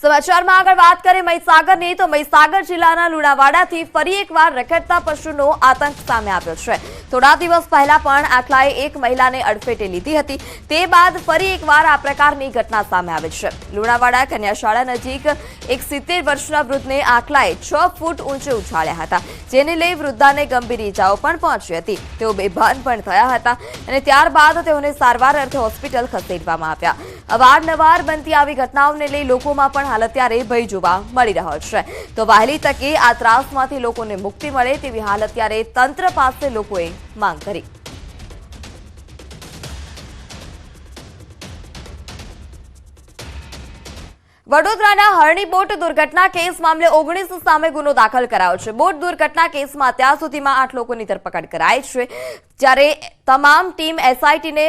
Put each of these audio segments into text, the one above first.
સમાચારમાં આગળ વાત કરીએ મહીસાગરની તો મહીસાગર જિલ્લાના લુણાવાડાથી ફરી એકવાર રખડતા પશુનો આતંક સામે આવ્યો છે। થોડા દિવસ પહેલા પણ આખલાએ એક મહિલાને અડફેટે લીધી હતી, તે બાદ ફરી એકવાર આ પ્રકારની ઘટના સામે આવી છે। લુણાવાડા કન્યાશાળા નજીક એક 70 વર્ષના વૃદ્ધને આખલાએ 6 ફૂટ ઊંચે ઉછાળ્યા હતા, જેને લઈ વૃદ્ધાને ગંભીર ઈજાઓ પણ પહોંચી હતી। તેઓ બેભાન પણ થયા હતા અને ત્યારબાદ તેઓને સારવાર અર્થે હોસ્પિટલ ખસેડવામાં આવ્યા। અવારનવાર બનતી આવી ઘટનાઓને લઈ લોકોમાં પણ હાલ અત્યારે ભય જોવા મળી રહ્યો છે। તો વહેલી તકે આ ત્રાસમાંથી લોકોને મુક્તિ મળે તેવી હાલ અત્યારે તંત્ર પાસે લોકોએ માંગ કરી। વડોદરાના હરણી બોટ દુર્ઘટના કેસ મામલે 19 સામે ગુનો દાખલ કરાયો છે। બોટ દુર્ઘટના કેસમાં અત્યાર સુધીમાં 8 લોકોની ધરપકડ કરાઈ છે, જ્યારે તમામ ટીમ એસઆઈટીને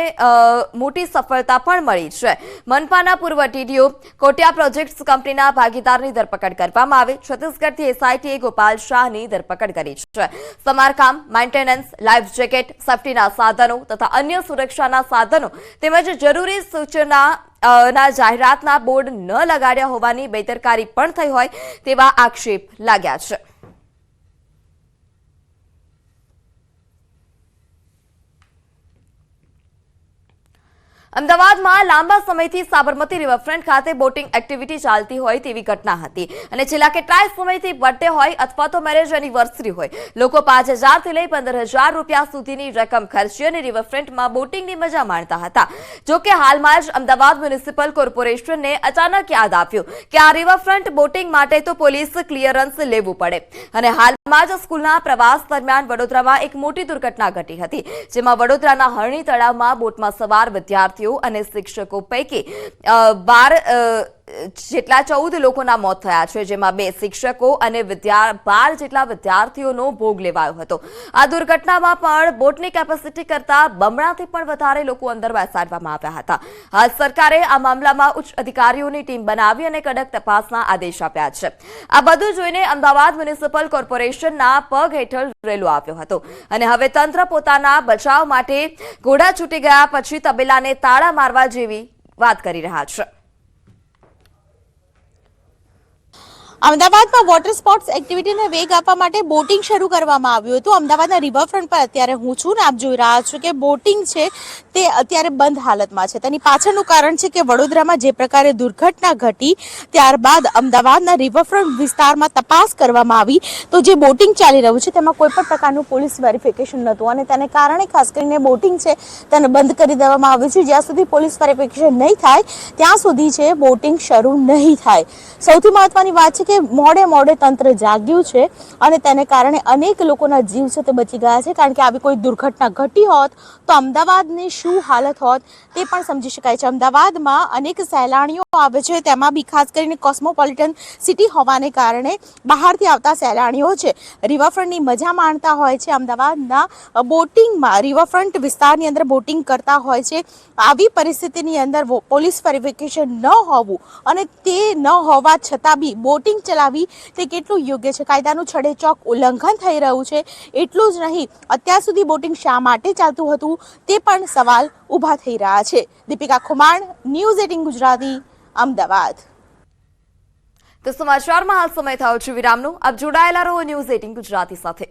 મોટી સફળતા પણ મળી છે। મનપાના પૂર્વ ટીડીઓ કોટિયા પ્રોજેક્ટ્સ કંપનીના ભાગીદારની ધરપકડ કરવામાં આવી। છત્તીસગઢથી એસઆઈટીએ ગોપાલ શાહની ધરપકડ કરી છે। સમારકામ, મેન્ટેનન્સ, લાઈફ જેકેટ, સેફ્ટીના સાધનો તથા અન્ય સુરક્ષાના સાધનો તેમજ જરૂરી સૂચના ના જાહેરાતના બોર્ડ ન લગાડ્યા હોવાની બેદરકારી પણ થઈ હોય તેવા આક્ષેપ લાગ્યા છે। અમદાવાદમાં લાંબા સમયથી સાબરમતી રિવરફ્રન્ટ ખાતે બોટિંગ એક્ટિવિટી ચાલતી હોય તેવી ઘટના હતી અને છેલ્લા કેટલાય સમયથી બર્થડે હોય અથવા તો મેરેજ એનિવર્સરી હોય, લોકો 5,000 થી લઈ 15,000 રૂપિયા સુધીની રકમ ખર્ચી અને રિવરફ્રન્ટમાં બોટિંગની મજા માણતા હતા। જોકે હાલમાં જ અમદાવાદ મ્યુનિસિપલ કોર્પોરેશનને અચાનક યાદ આવ્યું કે આ રિવરફ્રન્ટ બોટિંગ માટે તો પોલીસ ક્લિયરન્સ લેવું પડે અને હાલમાં જ સ્કૂલના પ્રવાસ દરમિયાન વડોદરામાં એક મોટી દુર્ઘટના ઘટી હતી, જેમાં વડોદરાના હરણી તળાવમાં બોટમાં સવાર વિદ્યાર્થીઓ અને શિક્ષકો પૈકી 14 લોકોના મોત થયા છે, જેમાં 2 શિક્ષકો અને 12 જેટલા વિદ્યાર્થીઓનો ભોગ લેવાયો હતો। આ દુર્ઘટનામાં પણ બોટની કેપેસિટી કરતા બમણાથી પણ વધારે લોકો અંદર બેસાડવામાં આવ્યા હતા। હાલ સરકારે આ મામલામાં ઉચ્ચ અધિકારીઓની ટીમ બનાવી અને કડક તપાસના આદેશ આપ્યા છે। આ બધું જોઈને અમદાવાદ મ્યુનિસિપલ કોર્પોરેશનના પગ હેઠળ રેલો આવ્યો હતો અને હવે તંત્ર પોતાના બચાવ માટે ઘોડા છૂટી ગયા પછી તબેલાને તાળા મારવા જેવી વાત કરી રહ્યા છે। અમદાવાદમાં વોટર સ્પોર્ટ્સ એક્ટિવિટીને વેગ આપવા માટે બોટિંગ શરૂ કરવામાં આવ્યું હતું। અમદાવાદના રિવરફ્રન્ટ પર અત્યારે હું છું ને આપ જોઈ રહ્યા છો કે બોટિંગ છે તે અત્યારે બંધ હાલતમાં છે। તેની પાછળનું કારણ છે કે વડોદરામાં જે પ્રકારે દુર્ઘટના ઘટી ત્યારબાદ અમદાવાદના રિવરફ્રન્ટ વિસ્તારમાં તપાસ કરવામાં આવી તો જે બોટિંગ ચાલી રહ્યું છે તેમાં કોઈ પણ પ્રકારનું પોલીસ વેરિફિકેશન નહોતું અને તેને કારણે ખાસ કરીને બોટિંગ છે તેને બંધ કરી દેવામાં આવ્યું છે। જ્યાં સુધી પોલીસ વેરિફિકેશન નહીં થાય ત્યાં સુધી છે બોટિંગ શરૂ નહીં થાય। સૌથી મહત્વની વાત છે કે મોડે તંત્ર જાગ્યું છે અને તેને કારણે અનેક લોકોના જીવ છે તે બચી ગયા છે, કારણ કે આવી કોઈ દુર્ઘટના ઘટી હોત તો અમદાવાદની શું હાલત હોત તે પણ સમજી શકાય છે। અમદાવાદમાં અનેક સહેલાણીઓ આવે છે, તેમાં બી ખાસ કરીને કોસ્મોપોલિટન સિટી હોવાને કારણે બહારથી આવતા સહેલાણીઓ છે રિવરફ્રન્ટની મજા માણતા હોય છે, અમદાવાદના બોટિંગમાં રિવરફ્રન્ટ વિસ્તારની અંદર બોટિંગ કરતા હોય છે। આવી પરિસ્થિતિની અંદર પોલીસ વેરિફિકેશન ન હોવું અને તે ન હોવા છતાં બી બોટિંગ ચલાવી તે કેટલું યોગ્ય છે? કાયદાનું છડેચોક ઉલ્લંઘન થઈ રહ્યું છે। એટલું જ નહીં, અત્યાર સુધી બોટિંગ શા માટે ચાલતું હતું તે પણ સવાલ ઊભા થઈ રહ્યા છે। દીપિકા ખુમાણ, ન્યૂઝ 18 ગુજરાતી, અમદાવાદ। તો સમાચારમાં હાલ સમય થયો છે વિરામનો। આપ જોડાયેલા રહો ન્યૂઝ 18 ગુજરાતી સાથે।